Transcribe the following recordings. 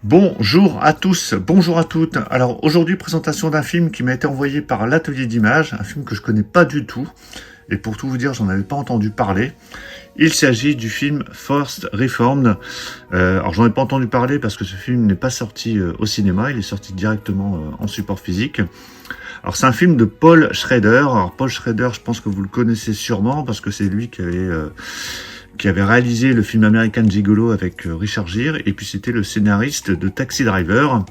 Bonjour à tous, bonjour à toutes. Alors aujourd'hui, présentation d'un film qui m'a été envoyé par l'atelier d'images, un film que je connais pas du tout. Et pour tout vous dire, j'en avais pas entendu parler. Il s'agit du film Forced Reformed. Alors j'en ai pas entendu parler parce que ce film n'est pas sorti au cinéma, il est sorti directement en support physique. Alors c'est un film de Paul Schrader. Alors Paul Schrader, je pense que vous le connaissez sûrement parce que c'est lui qui avait réalisé le film American Gigolo avec Richard Gere, et puis c'était le scénariste de Taxi Driver.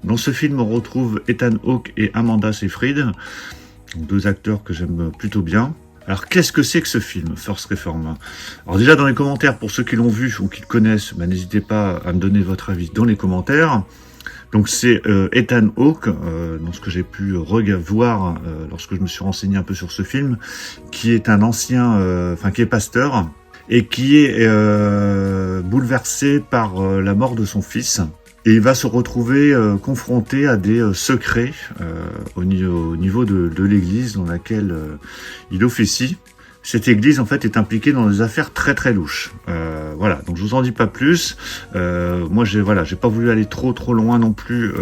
Dans ce film, on retrouve Ethan Hawke et Amanda Seyfried, deux acteurs que j'aime plutôt bien. Alors qu'est-ce que c'est que ce film, Forced Reformed? Alors déjà dans les commentaires, pour ceux qui l'ont vu ou qui le connaissent, n'hésitez pas à me donner votre avis dans les commentaires. Donc c'est Ethan Hawke, dans ce que j'ai pu voir lorsque je me suis renseigné un peu sur ce film, qui est un ancien, qui est pasteur, et qui est bouleversé par la mort de son fils. Et il va se retrouver confronté à des secrets au niveau de l'église dans laquelle il officie. Cette église, en fait, est impliquée dans des affaires très très louches. Voilà, donc je vous en dis pas plus. Moi, j'ai pas voulu aller trop loin non plus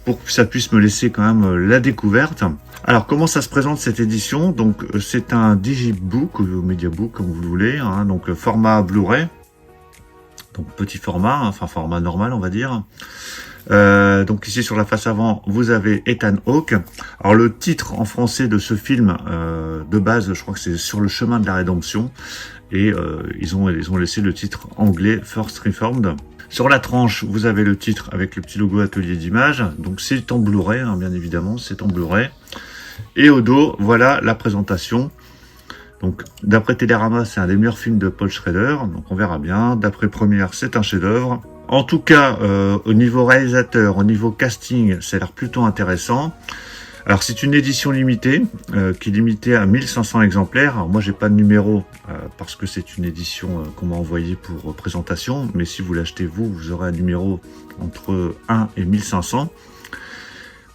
pour que ça puisse me laisser quand même la découverte. Alors, comment ça se présente cette édition? Donc, c'est un digibook ou mediabook, comme vous le voulez, hein, donc format Blu-ray. Donc, petit format, enfin format normal, on va dire. Donc ici sur la face avant, vous avez Ethan Hawke. Alors le titre en français de ce film, de base, je crois que c'est Sur le chemin de la rédemption, et ils ont laissé le titre anglais Forced Reformed. Sur la tranche, vous avez le titre avec le petit logo atelier d'images. Donc c'est en Blu-ray, hein, bien évidemment, c'est en Blu-ray. Et au dos, voilà la présentation. Donc, d'après Télérama, c'est un des meilleurs films de Paul Schrader, donc on verra bien. D'après Première, c'est un chef-d'œuvre. En tout cas, au niveau réalisateur, au niveau casting, ça a l'air plutôt intéressant. Alors, c'est une édition limitée, qui est limitée à 1500 exemplaires. Alors, moi, j'ai pas de numéro, parce que c'est une édition qu'on m'a envoyée pour présentation. Mais si vous l'achetez vous aurez un numéro entre 1 et 1500.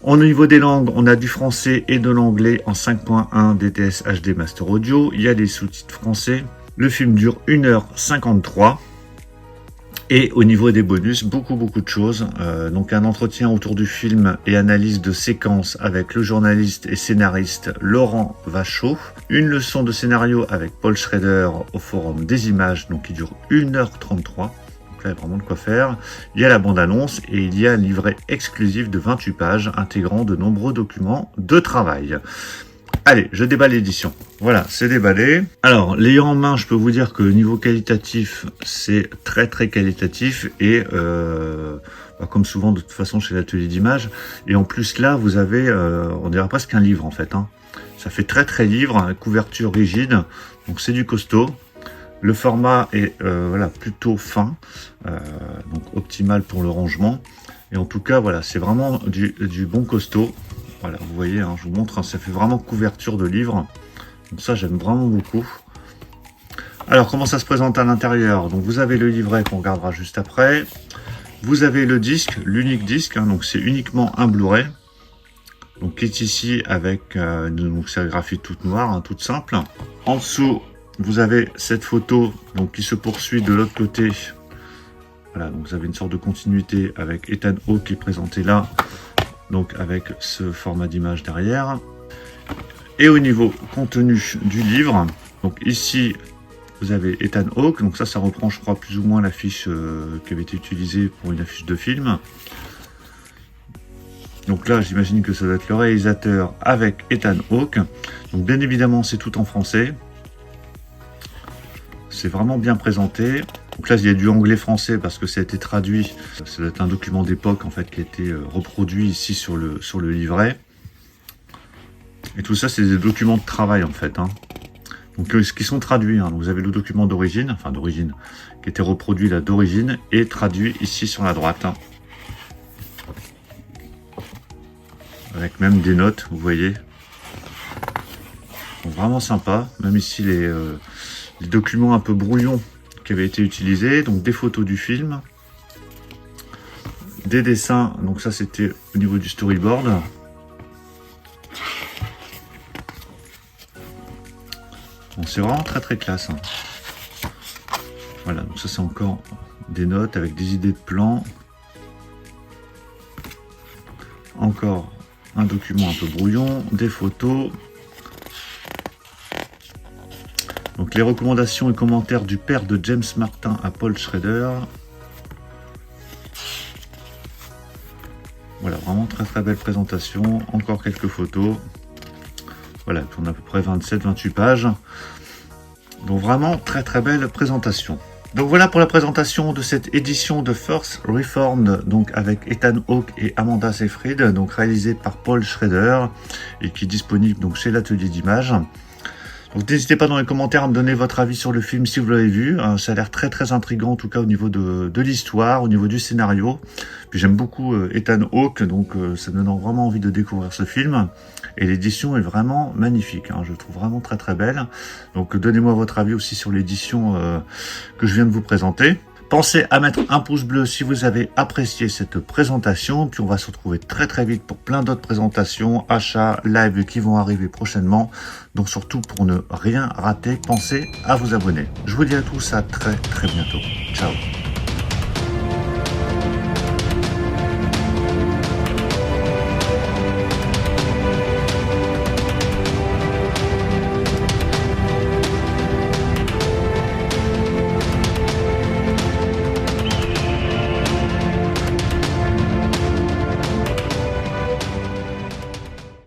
Au niveau des langues, on a du français et de l'anglais en 5.1 DTS HD Master Audio. Il y a des sous-titres français. Le film dure 1h53. Et au niveau des bonus, beaucoup de choses. Donc un entretien autour du film et analyse de séquences avec le journaliste et scénariste Laurent Vachaud. Une leçon de scénario avec Paul Schrader au forum des images, donc qui dure 1h33. Il y a vraiment de quoi faire. Il y a la bande-annonce et il y a un livret exclusif de 28 pages intégrant de nombreux documents de travail. Allez, je déballe l'édition. Voilà, c'est déballé. Alors, l'ayant en main, je peux vous dire que le niveau qualitatif, c'est très qualitatif et comme souvent de toute façon chez l'atelier d'images. Et en plus là, vous avez, on dirait presque un livre en fait. Hein. Ça fait très livre, hein, couverture rigide, donc c'est du costaud. Le format est plutôt fin, donc optimal pour le rangement. Et en tout cas, voilà, c'est vraiment du bon costaud. Voilà, vous voyez, hein, je vous montre, hein, ça fait vraiment couverture de livre. Donc ça, j'aime vraiment beaucoup. Alors, comment ça se présente à l'intérieur? Donc, vous avez le livret qu'on regardera juste après. Vous avez le disque, l'unique disque, hein, donc c'est uniquement un Blu-ray. Donc, qui est ici avec une sérigraphie toute noire, hein, toute simple. En dessous, vous avez cette photo donc qui se poursuit de l'autre côté. Voilà, donc vous avez une sorte de continuité avec Ethan Hawke qui est présenté là, donc avec ce format d'image derrière. Et au niveau contenu du livre, donc ici vous avez Ethan Hawke, donc ça reprend je crois plus ou moins l'affiche qui avait été utilisée pour une affiche de film. Donc là j'imagine que ça doit être le réalisateur avec Ethan Hawke. Donc bien évidemment c'est tout en français. C'est vraiment bien présenté. Donc là, il y a du anglais-français parce que ça a été traduit. Ça doit être un document d'époque en fait qui a été reproduit ici sur le livret. Et tout ça, c'est des documents de travail en fait. Hein. Donc qui sont traduits. Hein. Donc, vous avez le document d'origine, qui était reproduit là d'origine et traduit ici sur la droite. Hein. Avec même des notes, vous voyez. Donc, vraiment sympa. Même ici les documents un peu brouillons qui avaient été utilisés, donc des photos du film, des dessins, donc ça c'était au niveau du storyboard. Bon, c'est vraiment très classe. Hein. Voilà, donc ça c'est encore des notes avec des idées de plans. encore un document un peu brouillon, des photos. Donc les recommandations et commentaires du père de James Martin à Paul Schrader. Voilà, vraiment très très belle présentation. Encore quelques photos. Voilà, on a à peu près 27-28 pages. Donc vraiment très très belle présentation. Donc voilà pour la présentation de cette édition de First Reformed, donc avec Ethan Hawke et Amanda Seyfried, donc réalisée par Paul Schrader et qui est disponible donc chez l'Atelier d'Images. Donc n'hésitez pas dans les commentaires à me donner votre avis sur le film si vous l'avez vu. Ça a l'air très très intriguant en tout cas au niveau de l'histoire, au niveau du scénario. Puis j'aime beaucoup Ethan Hawke, donc ça me donne vraiment envie de découvrir ce film. Et l'édition est vraiment magnifique, je le trouve vraiment très très belle. Donc donnez-moi votre avis aussi sur l'édition que je viens de vous présenter. Pensez à mettre un pouce bleu si vous avez apprécié cette présentation. Puis on va se retrouver très très vite pour plein d'autres présentations, achats, lives qui vont arriver prochainement. Donc surtout pour ne rien rater, pensez à vous abonner. Je vous dis à tous à très très bientôt. Ciao.